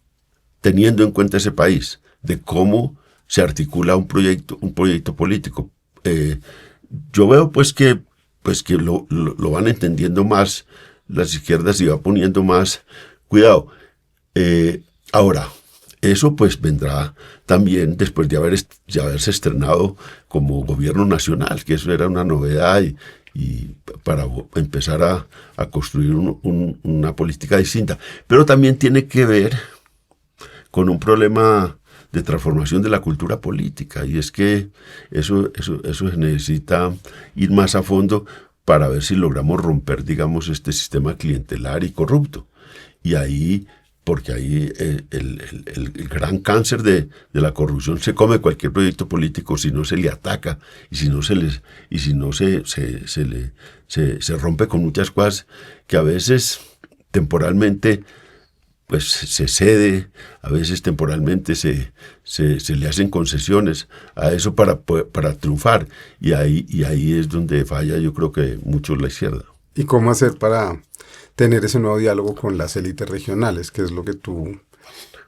teniendo en cuenta ese país, de cómo se articula un proyecto político. Yo veo pues que lo van entendiendo más las izquierdas, y va poniendo más cuidado. Ahora, eso pues vendrá también después de haberse estrenado como gobierno nacional, que eso era una novedad, y para empezar a construir una política distinta. Pero también tiene que ver con un problema de transformación de la cultura política. Y es que eso se necesita ir más a fondo para ver si logramos romper, digamos, este sistema clientelar y corrupto. Y ahí, porque ahí el gran cáncer de la corrupción se come cualquier proyecto político si no se le ataca y si no se rompe con muchas cosas que a veces temporalmente pues se cede, a veces temporalmente se le hacen concesiones a eso para triunfar, y ahí es donde falla, yo creo que mucho la izquierda. ¿Y cómo hacer para tener ese nuevo diálogo con las élites regionales? ¿Qué es lo que tú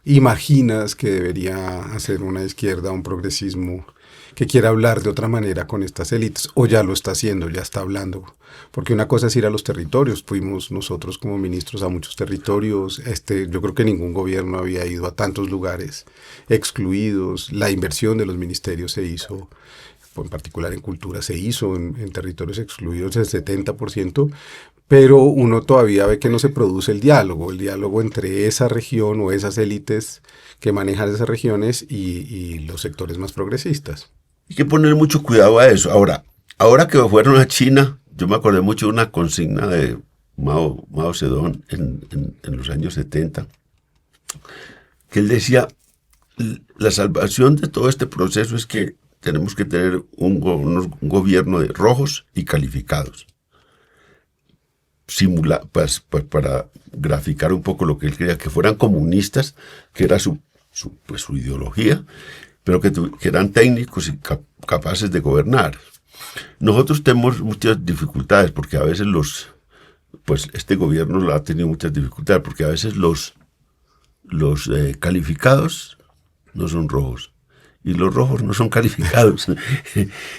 imaginas que debería hacer una izquierda, un progresismo que quiera hablar de otra manera con estas élites? ¿O ya lo está haciendo, ya está hablando? Porque una cosa es ir a los territorios. Fuimos nosotros como ministros a muchos territorios. Yo creo que ningún gobierno había ido a tantos lugares excluidos. La inversión de los ministerios se hizo, en particular en cultura, se hizo en territorios excluidos el 70%, pero uno todavía ve que no se produce el diálogo entre esa región o esas élites que manejan esas regiones y los sectores más progresistas. Hay que poner mucho cuidado a eso. Ahora que fueron a China, yo me acordé mucho de una consigna de Mao Zedong en los años 70, que él decía, la salvación de todo este proceso es que tenemos que tener un gobierno de rojos y calificados. Para graficar un poco lo que él quería, que fueran comunistas, que era su ideología, pero que eran técnicos y capaces de gobernar. Nosotros tenemos muchas dificultades, porque a veces este gobierno ha tenido muchas dificultades, porque a veces los calificados no son rojos, y los rojos no son calificados.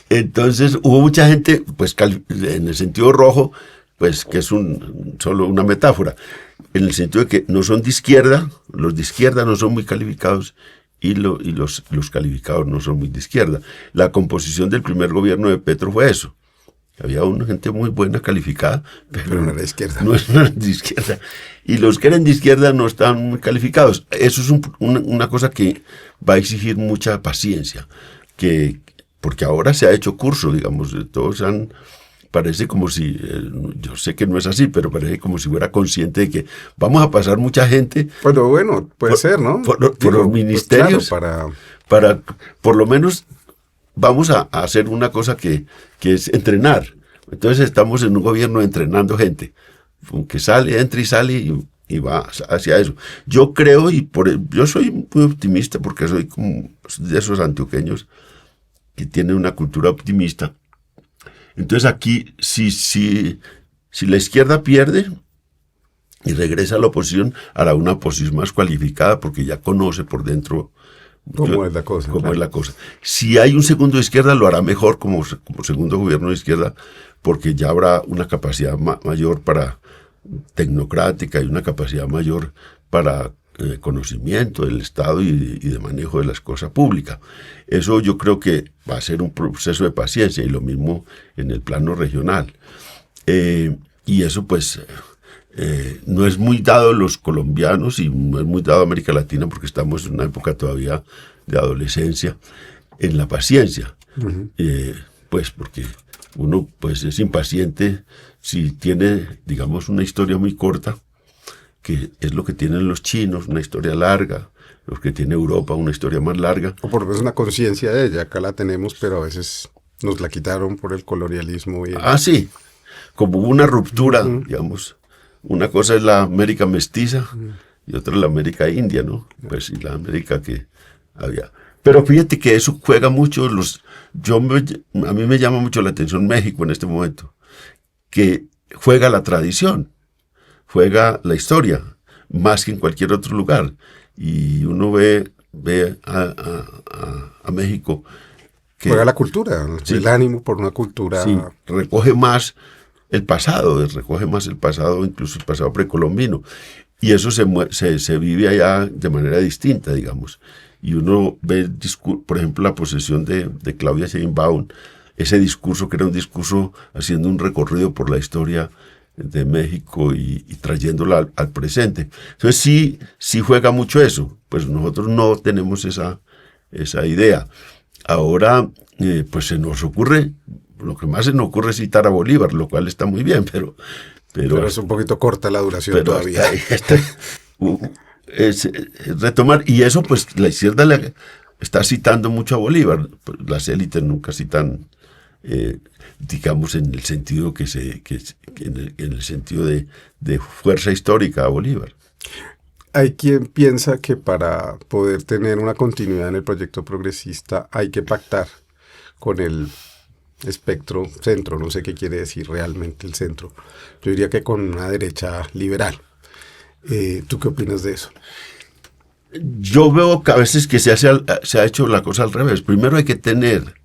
Entonces hubo mucha gente, pues en el sentido rojo, pues que es solo una metáfora, en el sentido de que no son de izquierda, los de izquierda no son muy calificados, y los calificados no son muy de izquierda. La composición del primer gobierno de Petro fue eso. Había una gente muy buena, calificada, pero no era de izquierda. No eran de izquierda. Y los que eran de izquierda no estaban muy calificados. Eso es una cosa que va a exigir mucha paciencia, porque ahora se ha hecho curso, digamos, parece como si, yo sé que no es así, pero parece como si fuera consciente de que vamos a pasar mucha gente. Bueno, puede ser, ¿no? Por los ministerios. Pues claro, para, por lo menos, vamos a hacer una cosa que es entrenar. Entonces estamos en un gobierno entrenando gente, que entra y sale y va hacia eso. Yo creo, yo soy muy optimista porque soy como de esos antioqueños que tienen una cultura optimista. Entonces aquí, si la izquierda pierde y regresa a la oposición, hará una oposición más cualificada porque ya conoce por dentro cómo es la cosa. Es la cosa. Si hay un segundo de izquierda, lo hará mejor como segundo gobierno de izquierda, porque ya habrá una capacidad mayor tecnocrática y una capacidad mayor para conocimiento del Estado y de manejo de las cosas públicas. Eso yo creo que va a ser un proceso de paciencia, y lo mismo en el plano regional. Y eso pues no es muy dado a los colombianos y no es muy dado a América Latina, porque estamos en una época todavía de adolescencia en la paciencia. Uh-huh. Pues porque uno pues es impaciente si tiene, digamos, una historia muy corta, que es lo que tienen los chinos, una historia larga, los que tiene Europa, una historia más larga. O por lo menos una conciencia de ella, acá la tenemos, pero a veces nos la quitaron por el colonialismo. Sí, como una ruptura, uh-huh, digamos. Una cosa es la América mestiza, uh-huh, y otra es la América india, ¿no? Pues y la América que había. Pero fíjate que eso juega mucho, a mí me llama mucho la atención México en este momento, que juega la tradición, juega la historia, más que en cualquier otro lugar. Y uno ve a México que juega la cultura, sí, el ánimo por una cultura. Sí, recoge más el pasado, incluso el pasado precolombino. Y eso se vive allá de manera distinta, digamos. Y uno ve, por ejemplo, la posesión de Claudia Sheinbaum, ese discurso que era un discurso haciendo un recorrido por la historia de México y trayéndola al presente. Entonces sí juega mucho eso. Pues nosotros no tenemos esa esa idea. Ahora, pues se nos ocurre, lo que más se nos ocurre es citar a Bolívar, lo cual está muy bien, pero es un poquito corta la duración todavía. Es retomar, y eso pues la izquierda está citando mucho a Bolívar. Las élites nunca citan, digamos, en el sentido en el sentido de fuerza histórica a Bolívar. Hay quien piensa que para poder tener una continuidad en el proyecto progresista hay que pactar con el espectro centro, no sé qué quiere decir realmente el centro. Yo diría que con una derecha liberal. ¿Tú qué opinas de eso? Yo veo que a veces que se ha hecho la cosa al revés. Primero hay que tener,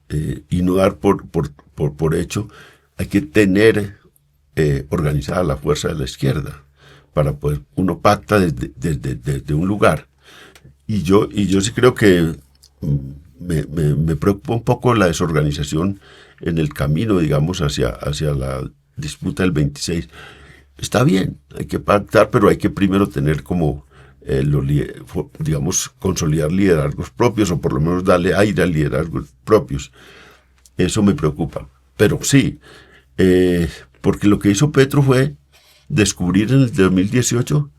y no dar por hecho, hay que tener organizada la fuerza de la izquierda para poder, uno pacta desde un lugar. Y yo sí creo que me preocupa un poco la desorganización en el camino, digamos, hacia la disputa del 26. Está bien, hay que pactar, pero hay que primero tener como, digamos, consolidar liderazgos propios, o por lo menos darle aire a liderazgos propios. Eso me preocupa. Pero sí, porque lo que hizo Petro fue descubrir en el 2018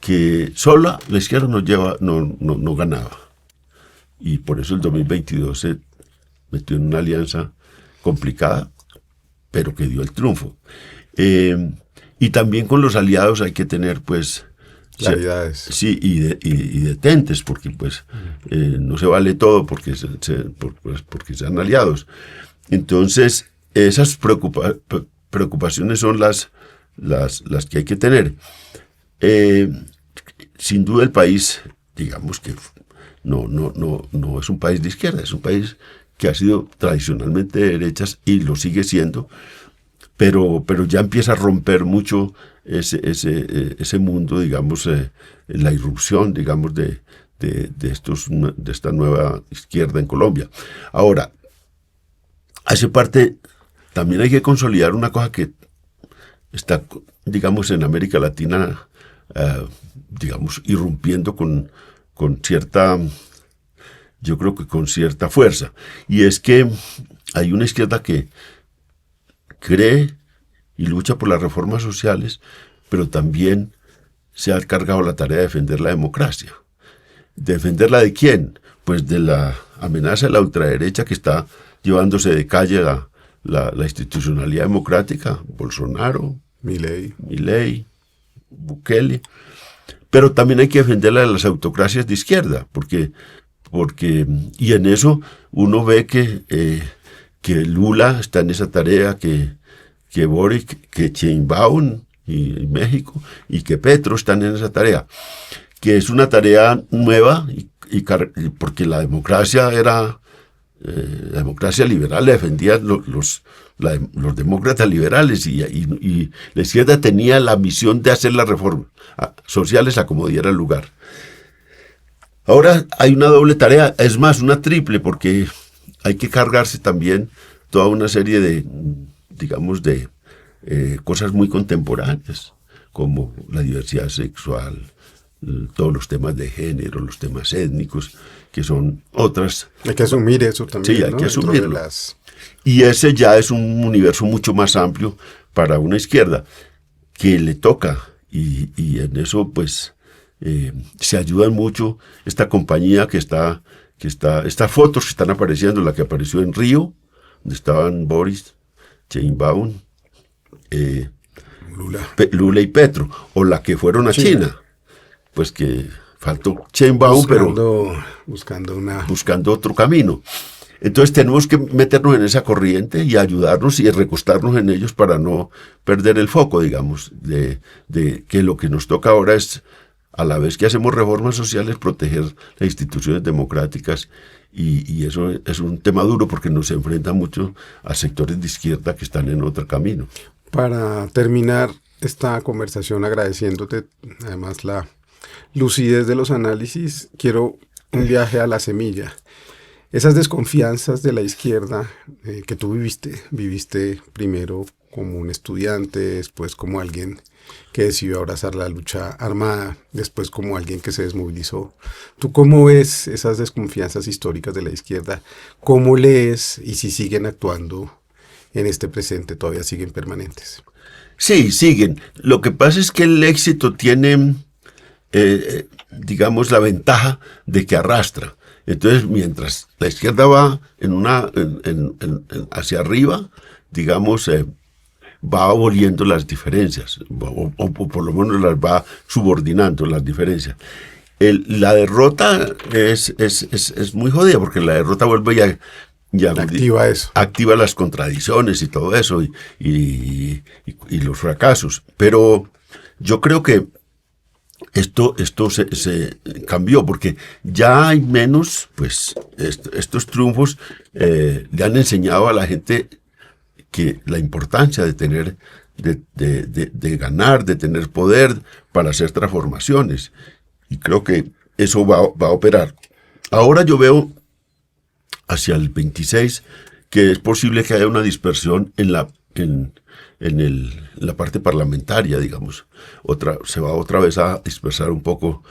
que sola la izquierda no ganaba. Y por eso el 2022 se metió en una alianza complicada, pero que dio el triunfo. Y también con los aliados hay que tener, pues, claridades. Sí, y detentes, porque pues no se vale todo porque sean aliados. Entonces, esas preocupaciones son las que hay que tener. Sin duda el país, digamos que no es un país de izquierda, es un país que ha sido tradicionalmente de derechas y lo sigue siendo, pero ya empieza a romper mucho ese mundo, digamos, la irrupción, digamos, de esta nueva izquierda en Colombia. Ahora, hace parte, también hay que consolidar una cosa que está, digamos, en América Latina, digamos, irrumpiendo con cierta, yo creo que con cierta fuerza, y es que hay una izquierda que cree y lucha por las reformas sociales, pero también se ha cargado la tarea de defender la democracia. ¿Defenderla de quién? Pues de la amenaza de la ultraderecha que está llevándose de calle la institucionalidad democrática, Bolsonaro, Milei, Bukele, pero también hay que defenderla de las autocracias de izquierda, porque y en eso uno ve que Lula está en esa tarea, que Boric, que Sheinbaum y México, y que Petro están en esa tarea, que es una tarea nueva, porque la democracia la democracia liberal la defendían los demócratas liberales, y la izquierda tenía la misión de hacer las reformas sociales a como diera lugar. Ahora hay una doble tarea, es más, una triple, porque hay que cargarse también toda una serie de, digamos, de cosas muy contemporáneas, como la diversidad sexual, todos los temas de género, los temas étnicos, que son otras. Hay que asumir eso también. Sí, hay que asumirlo. Y ese ya es un universo mucho más amplio para una izquierda que le toca, y en eso pues se ayudan mucho. Esta compañía estas fotos que están apareciendo, la que apareció en Río, donde estaban Boris, Sheinbaum, Lula y Petro, o la que fueron a China, pues que faltó Sheinbaum, buscando otro camino. Entonces tenemos que meternos en esa corriente y ayudarnos y recostarnos en ellos para no perder el foco, digamos, de que lo que nos toca ahora es, a la vez que hacemos reformas sociales, proteger las instituciones democráticas, y eso es un tema duro porque nos enfrenta mucho a sectores de izquierda que están en otro camino. Para terminar esta conversación, agradeciéndote además la lucidez de los análisis, quiero un viaje a la semilla. Esas desconfianzas de la izquierda que tú viviste primero como un estudiante, después como alguien que decidió abrazar la lucha armada, después como alguien que se desmovilizó. ¿Tú cómo ves esas desconfianzas históricas de la izquierda? ¿Cómo lees y si siguen actuando en este presente, todavía siguen permanentes? Sí, siguen. Lo que pasa es que el éxito tiene, digamos, la ventaja de que arrastra. Entonces, mientras la izquierda va hacia arriba, digamos, va aboliendo las diferencias, o por lo menos las va subordinando las diferencias. La derrota es muy jodida, porque la derrota vuelve Activa eso. activa las contradicciones y todo eso, y los fracasos. Pero yo creo que esto se cambió, porque ya hay menos, pues, estos triunfos le han enseñado a la gente que la importancia de tener, de ganar, de tener poder para hacer transformaciones. Y creo que eso va a operar. Ahora yo veo hacia el 26 que es posible que haya una dispersión en la parte parlamentaria, digamos. Se va otra vez a dispersar un poco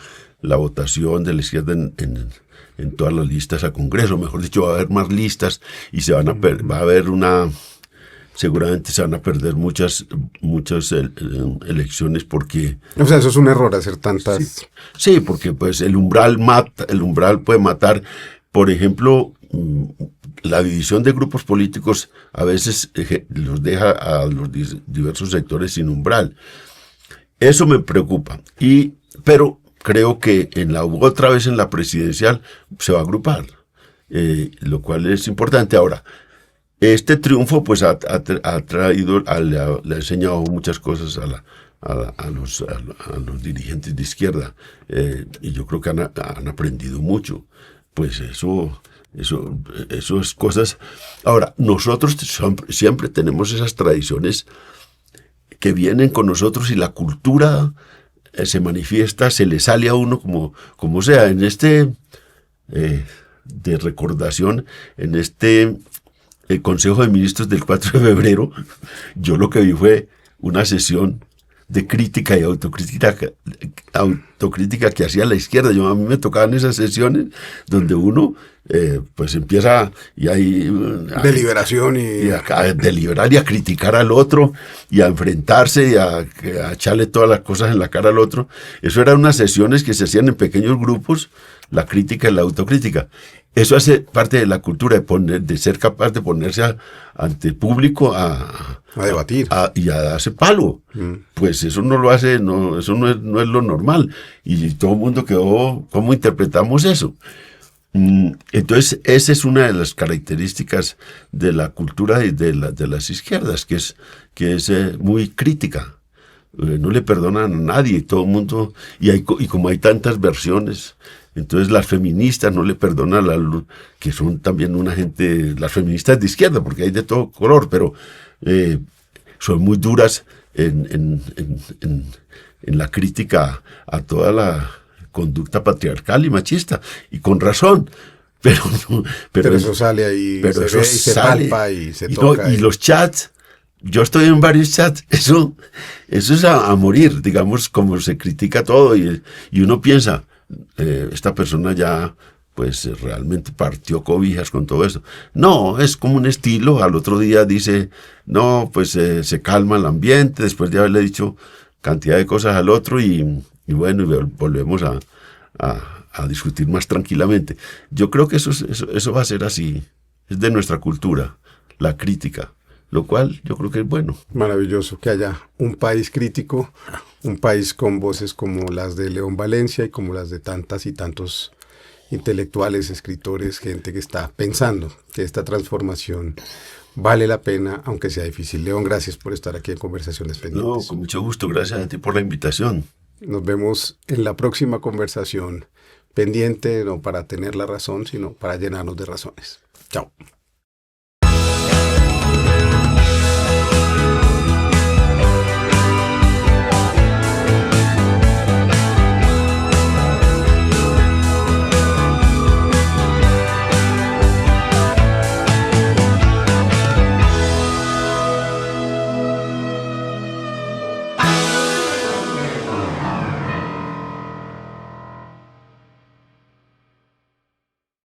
la votación de la izquierda en todas las listas a Congreso. Mejor dicho, va a haber más listas y va a haber seguramente se van a perder muchas elecciones porque... O sea, eso es un error hacer tantas... Sí, porque pues el umbral puede matar. Por ejemplo, la división de grupos políticos a veces los deja a los diversos sectores sin umbral. Eso me preocupa. Pero creo que otra vez en la presidencial se va a agrupar, lo cual es importante. Ahora, este triunfo pues ha traído, le ha enseñado muchas cosas a los dirigentes de izquierda, y yo creo que han aprendido mucho. Pues eso es cosas. Ahora, nosotros siempre tenemos esas tradiciones que vienen con nosotros y la cultura se manifiesta, se le sale a uno como sea. En de recordación, en el Consejo de Ministros del 4 de febrero, yo lo que vi fue una sesión de crítica y autocrítica que hacía la izquierda. A mí me tocaban esas sesiones donde uno pues empieza y hay deliberación y a deliberar y a criticar al otro y a enfrentarse y a echarle todas las cosas en la cara al otro. Eso eran unas sesiones que se hacían en pequeños grupos, la crítica y la autocrítica. Eso hace parte de la cultura de ser capaz de ponerse ante el público a debatir y a darse palo. Pues eso no lo hace, eso no es lo normal. Y todo el mundo quedó, ¿cómo interpretamos eso? Entonces, esa es una de las características de la cultura de las izquierdas, que es muy crítica. No le perdonan a nadie, todo el mundo, y como hay tantas versiones, entonces las feministas no le perdonan que son también una gente, las feministas de izquierda, porque hay de todo color, pero son muy duras en la crítica a toda la conducta patriarcal y machista, y con razón. Pero eso sale ahí, pero se ve y se palpa y se toca. Y los chats, yo estoy en varios chats, eso es a morir, digamos, como se critica todo, y uno piensa, esta persona ya pues realmente partió cobijas con todo esto. No, es como un estilo. Al otro día dice, no, pues se calma el ambiente después de haberle dicho cantidad de cosas al otro y bueno, y volvemos a discutir más tranquilamente. Yo creo que eso va a ser así. Es de nuestra cultura, la crítica, lo cual yo creo que es bueno. Maravilloso que haya un país crítico, un país con voces como las de León Valencia y como las de tantas y tantos intelectuales, escritores, gente que está pensando que esta transformación vale la pena, aunque sea difícil. León, gracias por estar aquí en Conversaciones Pendientes. No, con mucho gusto. Gracias a ti por la invitación. Nos vemos en la próxima conversación pendiente, no para tener la razón, sino para llenarnos de razones. Chao.